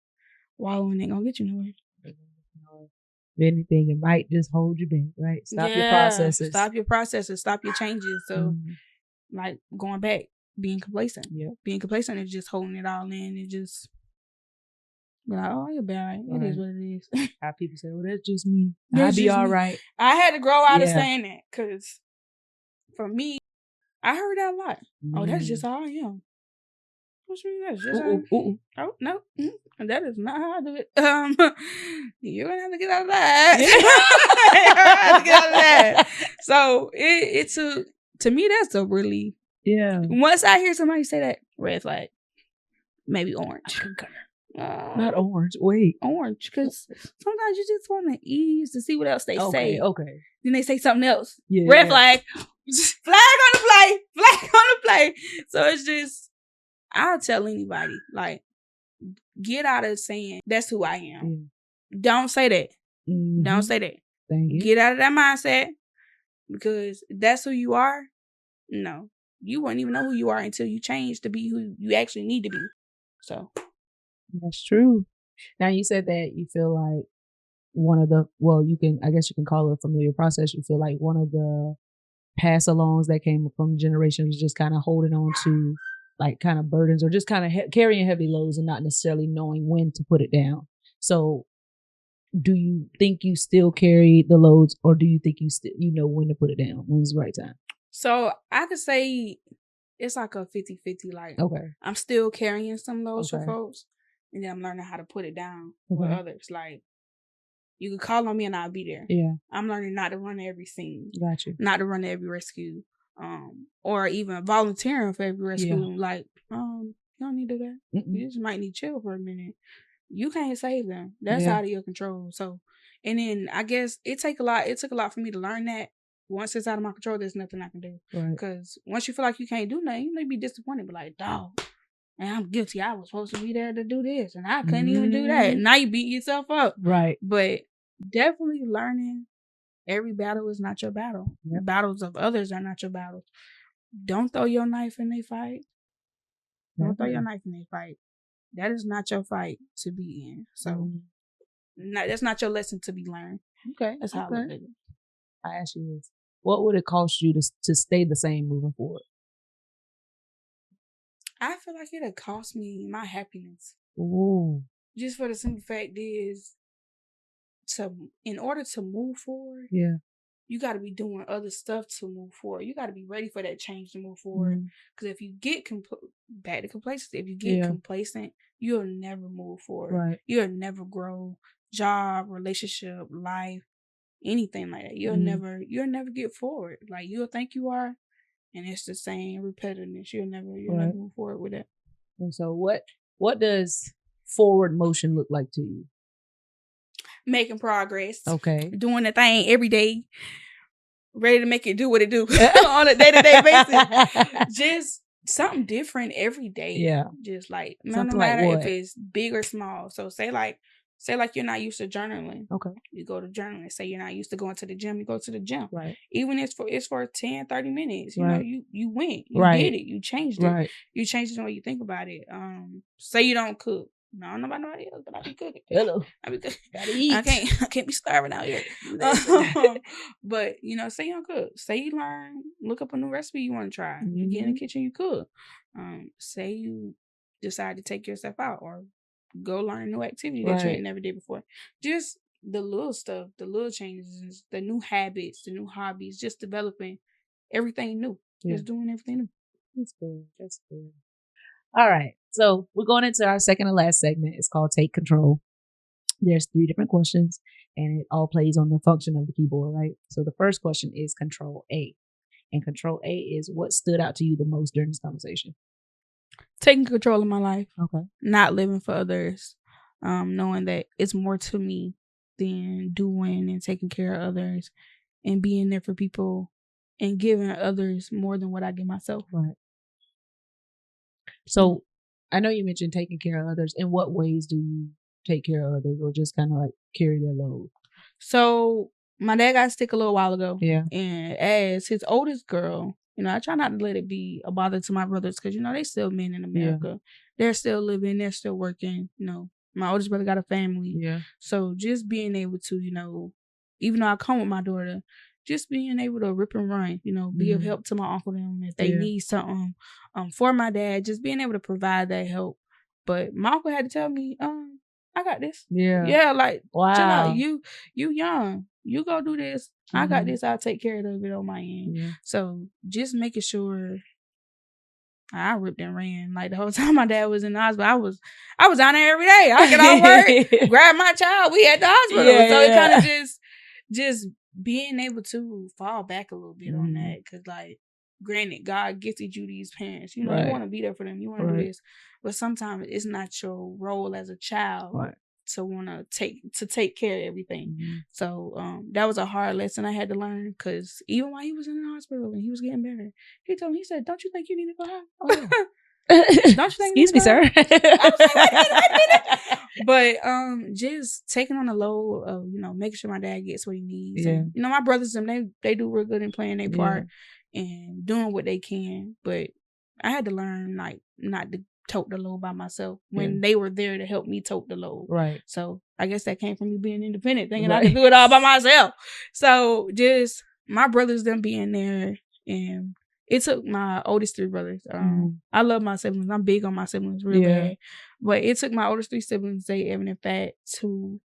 [SPEAKER 1] wallowing ain't gonna get you nowhere.
[SPEAKER 2] If anything, it might just hold you back, right? Stop your processes.
[SPEAKER 1] Stop your processes. Stop your changes. So, like, going back, being complacent. Yeah. Being complacent is just holding it all in and just be like, oh, you're bad. It is what it is.
[SPEAKER 2] How people say, well, that's just me. I'll be all right.
[SPEAKER 1] I had to grow out of saying that, because for me, I heard that a lot. Oh, that's just how I am. What you mean? That's just how I am. Oh, no. That is not how I do it. You're going to have to get out of that. You're going to have to get out of that. So, it's to me, that's a really, once I hear somebody say that, red flag, maybe orange.
[SPEAKER 2] Not orange. Wait.
[SPEAKER 1] Orange, because sometimes you just want to ease to see what else they say.
[SPEAKER 2] Okay.
[SPEAKER 1] Then they say something else. Yeah. Red flag. Flag on the play. Flag on the play. So it's just, I'll tell anybody, like, get out of saying, that's who I am. Don't say that. Don't say that.
[SPEAKER 2] Thank you.
[SPEAKER 1] Get out of that mindset, because that's who you are. No. You wouldn't even know who you are until you change to be who you actually need to be. So.
[SPEAKER 2] That's true. Now, you said that you feel like one of the, I guess you can call it a familiar process. You feel like one of the pass alongs that came from generations just kind of holding on to like kind of burdens, or just kind of carrying heavy loads and not necessarily knowing when to put it down. So do you think you still carry the loads, or do you think you know when to put it down? When's the right time?
[SPEAKER 1] So I could say it's like a 50-50. Like, I'm still carrying some loads for folks, and then I'm learning how to put it down with others. Like, you can call on me and I'll be there. Yeah. I'm learning not to run every scene.
[SPEAKER 2] Got you.
[SPEAKER 1] Not to run every rescue. Or even volunteering for every rescue. Like, you don't need to do that. You just might need to chill for a minute. You can't save them. That's out of your control. So, and then I guess it took a lot for me to learn that. Once it's out of my control, there's nothing I can do. Because once you feel like you can't do nothing, you may be disappointed, but like, dog, and I'm guilty. I was supposed to be there to do this, and I couldn't even do that. Now you beat yourself up.
[SPEAKER 2] Right.
[SPEAKER 1] But definitely learning every battle is not your battle. The battles of others are not your battles. Don't throw your knife in their fight. Don't throw your knife in their fight. That is not your fight to be in. So that's not your lesson to be learned.
[SPEAKER 2] Okay.
[SPEAKER 1] That's how I look at it.
[SPEAKER 2] I ask you this. What would it cost you to stay the same moving forward?
[SPEAKER 1] I feel like it'll cost me my happiness.
[SPEAKER 2] Ooh.
[SPEAKER 1] Just for the simple fact is, in order to move forward, you got to be doing other stuff to move forward. You got to be ready for that change to move forward. Because if you get back to complacency, if you get complacent, you'll never move forward.
[SPEAKER 2] Right.
[SPEAKER 1] You'll never grow. Job, relationship, life, anything like that. You'll never get forward. Like, you'll think you are, and it's the same repetitiveness. You'll never move forward with it.
[SPEAKER 2] And so what does forward motion look like to you?
[SPEAKER 1] Making progress.
[SPEAKER 2] Okay.
[SPEAKER 1] Doing the thing every day. Ready to make it do what it do on a day-to-day basis. Just something different every day.
[SPEAKER 2] Yeah.
[SPEAKER 1] Just like, no matter if it's big or small. So say like you're not used to journaling.
[SPEAKER 2] Okay.
[SPEAKER 1] You go to journaling. Say you're not used to going to the gym. You go to the gym.
[SPEAKER 2] Right.
[SPEAKER 1] Even if it's for 10, 30 minutes. You know, you went. You did it. You changed it.
[SPEAKER 2] Right.
[SPEAKER 1] You changed the way you think about it. Say you don't cook. No, I don't know about nobody else, but I be cooking.
[SPEAKER 2] Hello.
[SPEAKER 1] I be cooking.
[SPEAKER 2] Gotta eat.
[SPEAKER 1] I can't be starving out here. But, say you don't cook. Say you look up a new recipe you want to try. You get in the kitchen, you cook. Say you decide to take yourself out or go learn a new activity that you had never did before. Just the little stuff, the little changes, the new habits, the new hobbies, just developing everything new. Just doing everything new.
[SPEAKER 2] That's good. That's good. All right. So we're going into our second and last segment. It's called Take Control. There's 3 different questions, and it all plays on the function of the keyboard, right? So the first question is Control A. And Control A is what stood out to you the most during this conversation?
[SPEAKER 1] Taking control of my life.
[SPEAKER 2] Okay.
[SPEAKER 1] Not living for others. Knowing that it's more to me than doing and taking care of others and being there for people and giving others more than what I give myself.
[SPEAKER 2] Right. So I know you mentioned taking care of others. In what ways do you take care of others or just kind of like carry their load?
[SPEAKER 1] So my dad got sick a little while ago.
[SPEAKER 2] Yeah.
[SPEAKER 1] And as his oldest girl, I try not to let it be a bother to my brothers because, they still men in America. Yeah. They're still living. They're still working. My oldest brother got a family.
[SPEAKER 2] Yeah.
[SPEAKER 1] So just being able to, even though I come with my daughter, just being able to rip and run, be of help to my uncle and them if they need something. For my dad, just being able to provide that help. But my uncle had to tell me, I got this.
[SPEAKER 2] Yeah.
[SPEAKER 1] Yeah, like,
[SPEAKER 2] wow.
[SPEAKER 1] Chill out. You young. You go do this. I got this. I'll take care of it on my end. Yeah. So just making sure I ripped and ran. Like the whole time my dad was in the hospital, I was down there every day. I get off work, grab my child. We at the hospital. Yeah, so it kind of just being able to fall back a little bit on that. Because like, granted, God gifted you these parents. You want to be there for them. You want to do this. But sometimes it's not your role as a child to want to take care of everything. Mm-hmm. So that was a hard lesson I had to learn because even while he was in the hospital and he was getting better, he told me, he said, "Don't you think you need to go home? Oh. Don't you think?"
[SPEAKER 2] Excuse me, sir.
[SPEAKER 1] I was like, wait a minute. But just taking on the load of making sure my dad gets what he needs. Yeah. And, my brothers and they do real good in playing their part and doing what they can. But I had to learn like not to tote the load by myself when they were there to help me tote the load. Right. So I guess that came from me being independent, thinking I could do it all by myself. So just my brothers, them being there, and it took my oldest 3 brothers. I love my siblings. I'm big on my siblings real bad. But it took my oldest 3 siblings, they Evan and Fat, to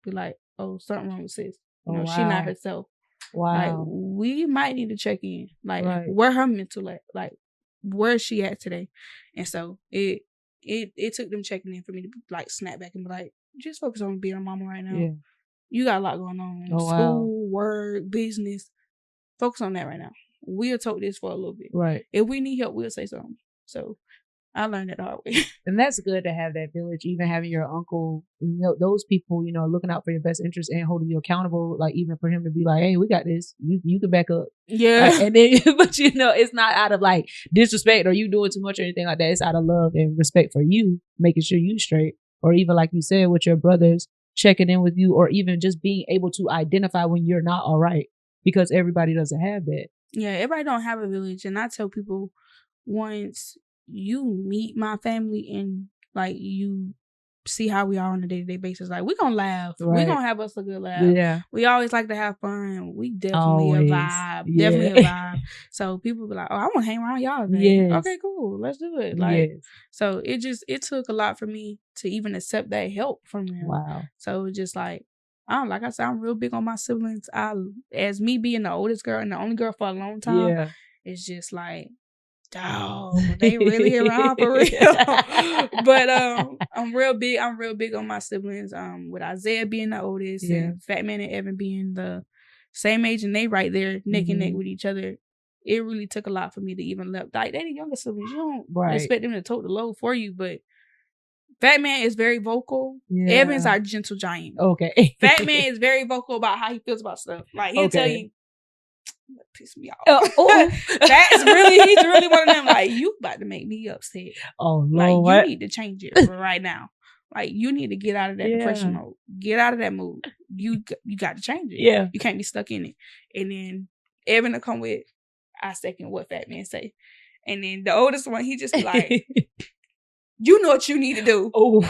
[SPEAKER 1] be like, oh, something wrong with sis. She not herself. Wow. Like, we might need to check in. Like, where her mental at? Like, where is she at today? And so it took them checking in for me to like snap back and be like, just focus on being a mama right now. Yeah. You got a lot going on. School, work, business. Focus on that right now. We'll talk this for a little bit. Right. If we need help, we'll say something. So I learned it the hard way.
[SPEAKER 2] And that's good to have that village, even having your uncle, those people, looking out for your best interest and holding you accountable, like even for him to be like, hey, we got this. You can back up. Yeah. And then, but it's not out of like disrespect or you doing too much or anything like that. It's out of love and respect for you, making sure you straight. Or even like you said, with your brothers, checking in with you, or even just being able to identify when you're not all right, because everybody doesn't have that.
[SPEAKER 1] Yeah, everybody don't have a village. And I tell people, once you meet my family and like you see how we are on a day-to-day basis, like we gonna laugh. We gonna have us a good laugh. Yeah. We always like to have fun. We definitely a vibe. Yeah. Definitely a vibe. So people be like, oh, I want to hang around y'all today. Yes. Okay, cool. Let's do it. Like so it took a lot for me to even accept that help from them. Wow. So it's just like like I said, I'm real big on my siblings. As me being the oldest girl and the only girl for a long time, it's just like, dog, they really around for real. But I'm real big on my siblings. With Isaiah being the oldest and Fat Man and Evan being the same age, and they right there neck and neck with each other. It really took a lot for me to even let, like, they the younger siblings. You don't expect them to tote the load for you, but Fat Man is very vocal. Yeah. Evan's our gentle giant. Okay. Fat Man is very vocal about how he feels about stuff. Like, he'll tell you, piss me off. He's really one of them, like, you about to make me upset. Oh, Lord. Like, you need to change it right now. Like, you need to get out of that depression mode. Get out of that mood. You got to change it. Yeah. You can't be stuck in it. And then Evan will come with, I second what Fat Man say. And then the oldest one, he just be like, you know what you need to do. Oh,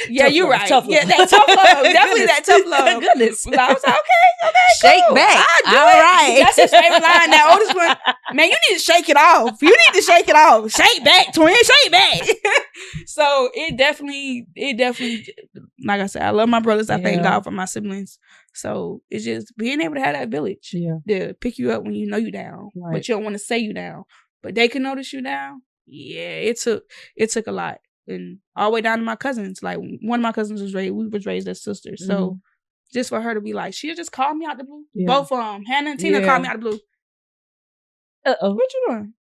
[SPEAKER 1] yeah, you're right. Tough love. Yeah, that tough love. Definitely that tough love. Goodness. I was like, okay,
[SPEAKER 2] shake
[SPEAKER 1] cool.
[SPEAKER 2] back. All right.
[SPEAKER 1] That's his favorite line. That oldest one, man, you need to shake it off. You need to shake it off. Shake back, twin. Shake back. So it definitely, like I said, I love my brothers. I thank God for my siblings. So it's just being able to have that village to pick you up when you know you down, but you don't want to say you down. but they can notice you now. Yeah, it took a lot. And all the way down to my cousins. Like, one of my cousins we was raised as sisters. So just for her to be like, she'll just call me out the blue. Yeah. Both Hannah and Tina called me out the blue. Uh-oh. What you doing?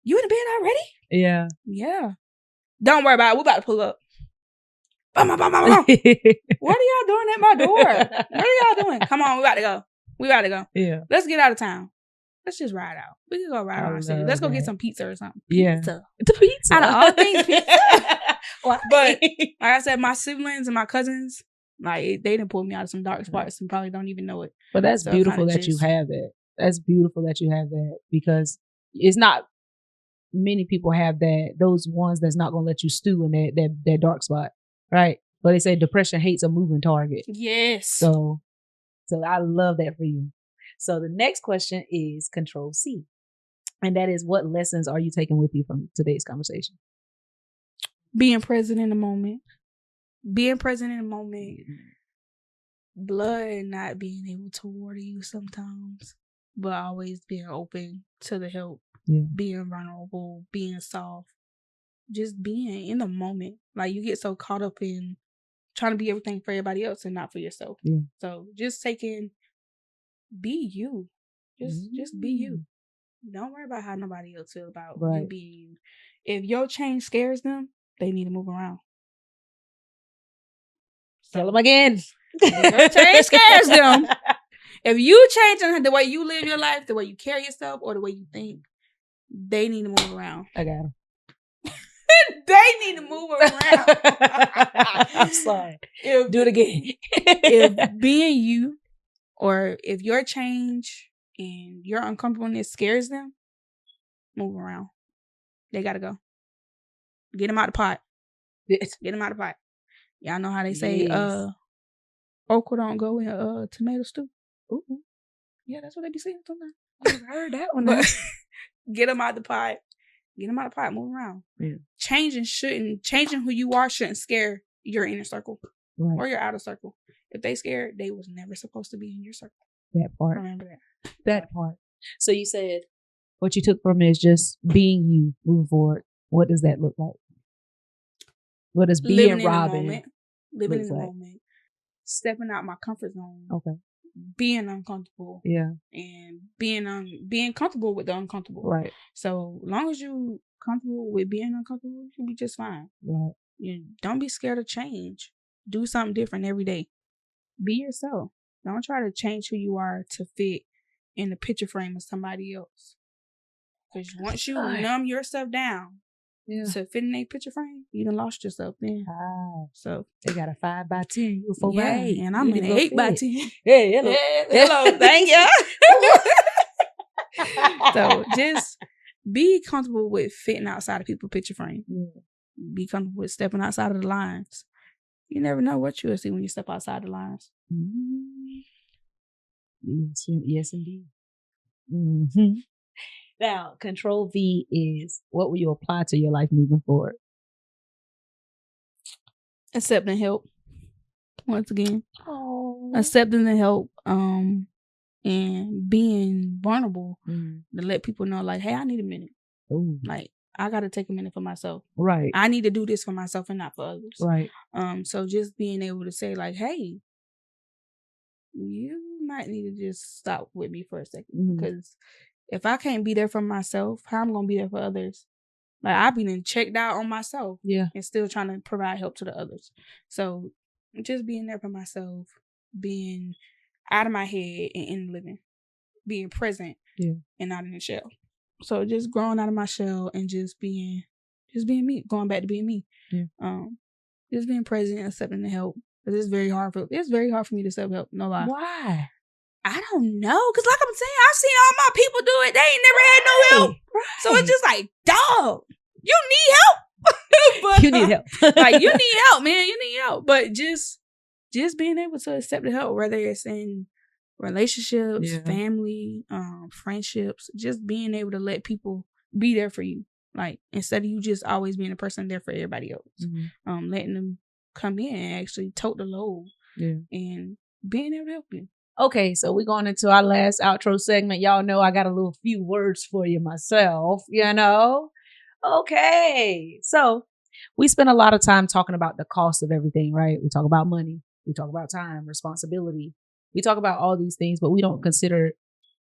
[SPEAKER 1] You in the bed already? Yeah. Yeah. Don't worry about it. We're about to pull up. What are y'all doing at my door? What are y'all doing? Come on, we about to go. Yeah. Let's get out of town. Let's just ride out. We can go ride around the city. Let's go get some pizza or something. Pizza. The pizza. Out of all things, pizza. But like I said, my siblings and my cousins, like, they didn't pull me out of some dark spots and probably don't even know it. But that's beautiful that you have that. That's beautiful that you have that, because it's not many people have that. Those ones that's not gonna let you stew in that dark spot, right? But they say depression hates a moving target. Yes. So I love that for you. So the next question is Control C. And that is, what lessons are you taking with you from today's conversation? Being present in the moment. Being present in the moment. Blood not being able to water you sometimes, but always being open to the help. Yeah. Being vulnerable, being soft. Just being in the moment. Like, you get so caught up in trying to be everything for everybody else and not for yourself. Yeah. So just be you. Just be you. Don't worry about how nobody else feels about you being you. If your change scares them, they need to move around. Tell them again. If your change scares them. If you change the way you live your life, the way you carry yourself, or the way you think, they need to move around. I got them. They need to move around. I'm sorry. Do it again. If being you, or if your change and your uncomfortableness scares them, move around. They gotta go. Get them out the pot. Get them out the pot. Y'all know how they say, okra don't go in tomato stew. Ooh. Yeah, that's what they be saying sometimes. I heard that one. Get them out the pot. Get them out of the pot. Move around. Yeah. Changing who you are shouldn't scare your inner circle or your outer circle. If they scared, they was never supposed to be in your circle. That part. Remember that. That part. So you said what you took from it is just being you moving forward. What does that look like? What does being Robin living in the moment? Stepping out my comfort zone. Okay. Being uncomfortable. Yeah. And being comfortable with the uncomfortable. Right. So long as you comfortable with being uncomfortable, you'll be just fine. Right. You don't be scared of change. Do something different every day. Be yourself. Don't try to change who you are to fit in the picture frame of somebody else. Because once you numb yourself down to fit in a picture frame, you done lost yourself then. So they got a 5 by 10, you a 4 by 8, and I'm in an 8 by 10. Hey, hello. Hello, thank you. So just be comfortable with fitting outside of people's picture frame. Yeah. Be comfortable with stepping outside of the lines. You never know what you'll see when you step outside the lines. Yes, indeed. Mm-hmm. Now, Control V is, what will you apply to your life moving forward? Accepting help. Once again. Accepting the help. And being vulnerable to let people know, like, hey, I need a minute. Ooh. Like, I got to take a minute for myself. Right. I need to do this for myself and not for others. Right. So just being able to say, like, hey, you might need to just stop with me for a second. Because if I can't be there for myself, how am I going to be there for others? Like, I've been checked out on myself. Yeah. And still trying to provide help to the others. So just being there for myself, being out of my head and in the living, being present and not in the shell. So just growing out of my shell and just being me, going back to being me. Yeah. Just being present and accepting the help. Because it's very hard for me to accept help. No lie. Why? I don't know. Because like I'm saying, I've seen all my people do it. They ain't never had no help. Right. So it's just like, dog, you need help. But, you need help. Like, you need help, man. You need help. But just being able to accept the help, whether it's in relationships, family, friendships, just being able to let people be there for you. Like, instead of you just always being a person there for everybody else. Letting them come in and actually tote the load. Yeah. And being able to help you.
[SPEAKER 2] Okay, so we're going into our last outro segment. Y'all know I got a little few words for you myself, you know? Okay, so we spend a lot of time talking about the cost of everything, right? We talk about money, we talk about time, responsibility. We talk about all these things, but we don't consider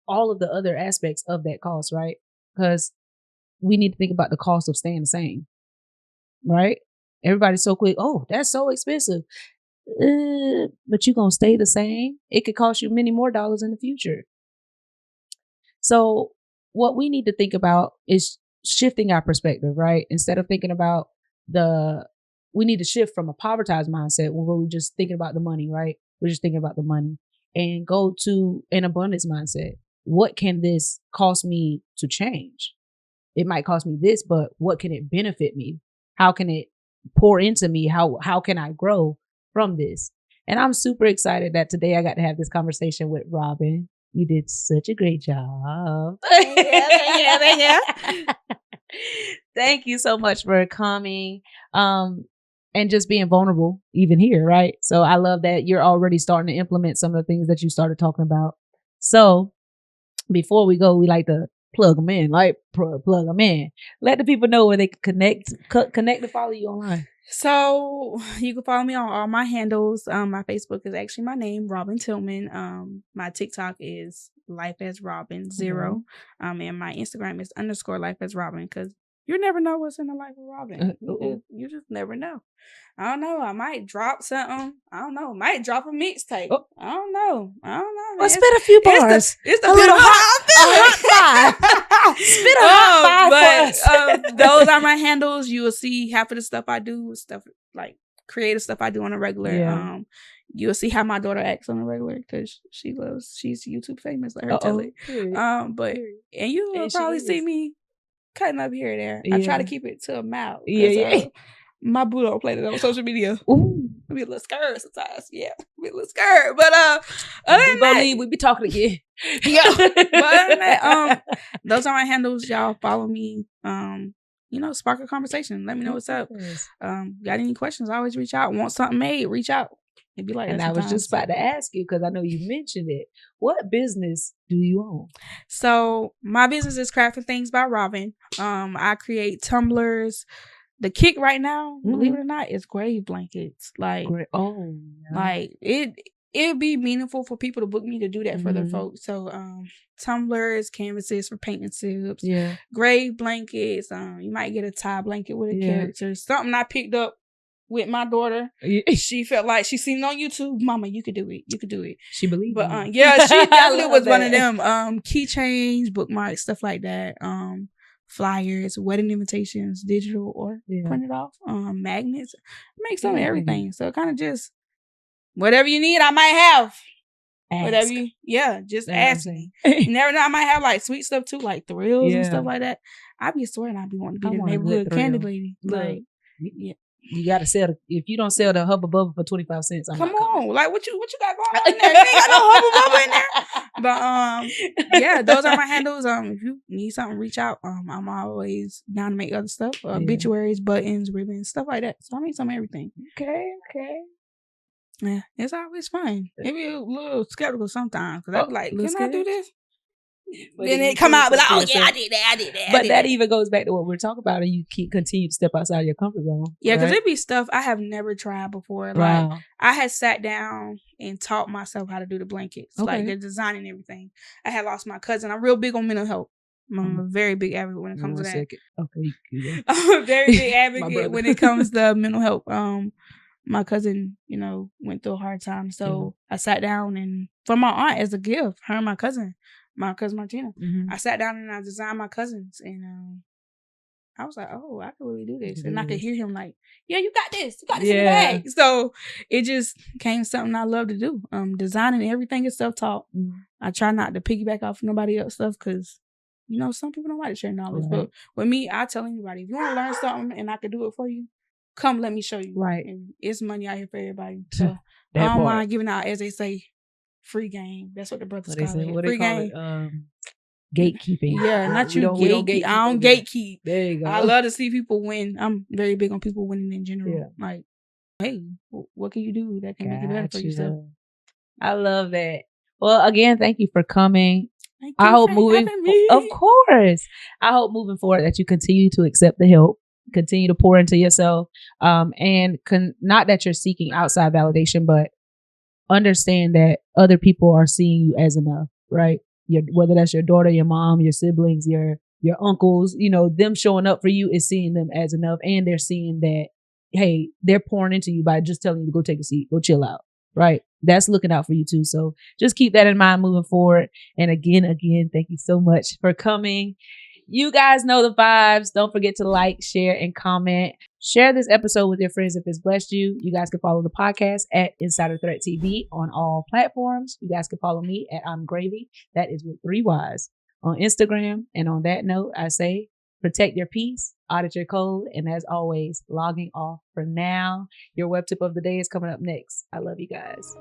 [SPEAKER 2] all of the other aspects of that cost, right? Because we need to think about the cost of staying the same, right? Everybody's so quick, oh, that's so expensive. But you're going to stay the same. It could cost you many more dollars in the future. So what we need to think about is shifting our perspective, right? Instead of thinking about we need to shift from a povertized mindset where we're just thinking about the money, right? We're just thinking about the money and go to an abundance mindset. What can this cost me to change? It might cost me this, but what can it benefit me? How can it pour into me? How can I grow from this? And I'm super excited that today I got to have this conversation with Robin. You did such a great job. Yeah. Thank you so much for coming and just being vulnerable even here, right? So I love that you're already starting to implement some of the things that you started talking about. So before we go, we like to plug them in, like plug them in. Let the people know where they can connect to follow you online.
[SPEAKER 1] So you can follow me on all my handles. My Facebook is actually my name, Robin Tillman. My TikTok is Life as Robin 0. And my Instagram is _Life as Robin, because you never know what's in the life of Robin. You just never know. I don't know. I might drop something. I don't know. Might drop a mixtape. I don't know.
[SPEAKER 2] Well, spit a few bars.
[SPEAKER 1] It's the
[SPEAKER 2] a little hot five. Spit a hot five for us.
[SPEAKER 1] Those are my handles. You will see half of the stuff I do, stuff like creative stuff I do on a regular.
[SPEAKER 2] Yeah.
[SPEAKER 1] You'll see how my daughter acts on a regular because she's YouTube famous. Let her tell it. And you will probably see me cutting up here and there. I try to keep it to a mouth. My boo don't play that on social media. Ooh. Be a little scared sometimes. Yeah. Be a little scared. But other than that,
[SPEAKER 2] we be talking again.
[SPEAKER 1] Yeah. But other than that, those are my handles. Y'all follow me. Spark a conversation. Let me know what's up. Got any questions? Always reach out. Want something made? Reach out. It'd be like
[SPEAKER 2] and I was just about to ask you, because I know you mentioned it. What business do you own?
[SPEAKER 1] So my business is Crafting Things by Robin. I create tumblers. The kick right now, believe it or not, is grave blankets. Like, it'd be meaningful for people to book me to do that for their folks. So, tumblers, canvases for painting tips, grave blankets. You might get a tie blanket with a character. Something I picked up with my daughter. She felt like she seen it on YouTube. Mama, you could do it. You could do it.
[SPEAKER 2] She believed.
[SPEAKER 1] But she definitely was one of them. Keychains, bookmarks, stuff like that. Flyers, wedding invitations, digital or printed off, magnets, make some of everything. So kind of just whatever you need, I might have. Whatever just ask me. You never know, I might have like sweet stuff too, like thrills and stuff like that. I be swearing I be wanting to be the neighborhood candy lady. Like,
[SPEAKER 2] you gotta sell if you don't sell the Hubba Bubba for 25 cents.
[SPEAKER 1] Come on, like what you got going on in there? You ain't got no Hubba Bubba in there. But those are my handles. If you need something, reach out. I'm always down to make other stuff, obituaries, buttons, ribbons, stuff like that. So I make some of everything.
[SPEAKER 2] Okay.
[SPEAKER 1] Yeah, it's always fun. Maybe a little skeptical sometimes because I'm like, can I do this? But then it come out, but like, oh yeah, I did that.
[SPEAKER 2] But that even goes back to what we're talking about, and you continue to step outside your comfort zone.
[SPEAKER 1] Yeah, because it be stuff I have never tried before. Like I had sat down and taught myself how to do the blankets, like the design and everything. I had lost my cousin. I'm real big on mental health. I'm a very big advocate when it comes to that.
[SPEAKER 2] Okay,
[SPEAKER 1] I'm a very big advocate when it comes to mental health. My cousin, went through a hard time, so I sat down and for my aunt as a gift, her and my cousin Martina. I sat down and I designed my cousins, and I was like, oh, I could really do this. And I could hear him like, yeah, you got this in the bag. So it just became something I love to do. Designing everything is self-taught. I try not to piggyback off nobody else's stuff because, some people don't like to share knowledge. But with me, I tell anybody, if you want to learn something and I can do it for you, come let me show you.
[SPEAKER 2] Right.
[SPEAKER 1] And it's money out here for everybody. So I don't mind giving out, as they say, free game. That's what the brothers call it. Free game.
[SPEAKER 2] Gatekeeping.
[SPEAKER 1] Yeah, not you gatekeep. I don't gatekeep. There you go. I love to see people win. I'm very big on people winning in general. Yeah. Like, hey, what can you do that can make it better for yourself?
[SPEAKER 2] I love that. Well, again, thank you for coming.
[SPEAKER 1] Thank
[SPEAKER 2] I
[SPEAKER 1] you
[SPEAKER 2] hope
[SPEAKER 1] for having me.
[SPEAKER 2] of course, I hope moving forward that you continue to accept the help, continue to pour into yourself, and not that you're seeking outside validation, but understand that other people are seeing you as enough, right? Whether that's your daughter, your mom, your siblings, your uncles, them showing up for you is seeing them as enough, and they're seeing that, hey, they're pouring into you by just telling you to go take a seat, go chill out, right? That's looking out for you too. So just keep that in mind moving forward. And again, thank you so much for coming. You guys know the vibes. Don't forget to like, share, and comment. Share this episode with your friends if it's blessed you. You guys can follow the podcast at Insider Threat TV on all platforms. You guys can follow me at I'm Gravy. That is with 3 Ys on Instagram. And on that note, I say protect your peace, audit your code, and as always, logging off for now. Your web tip of the day is coming up next. I love you guys.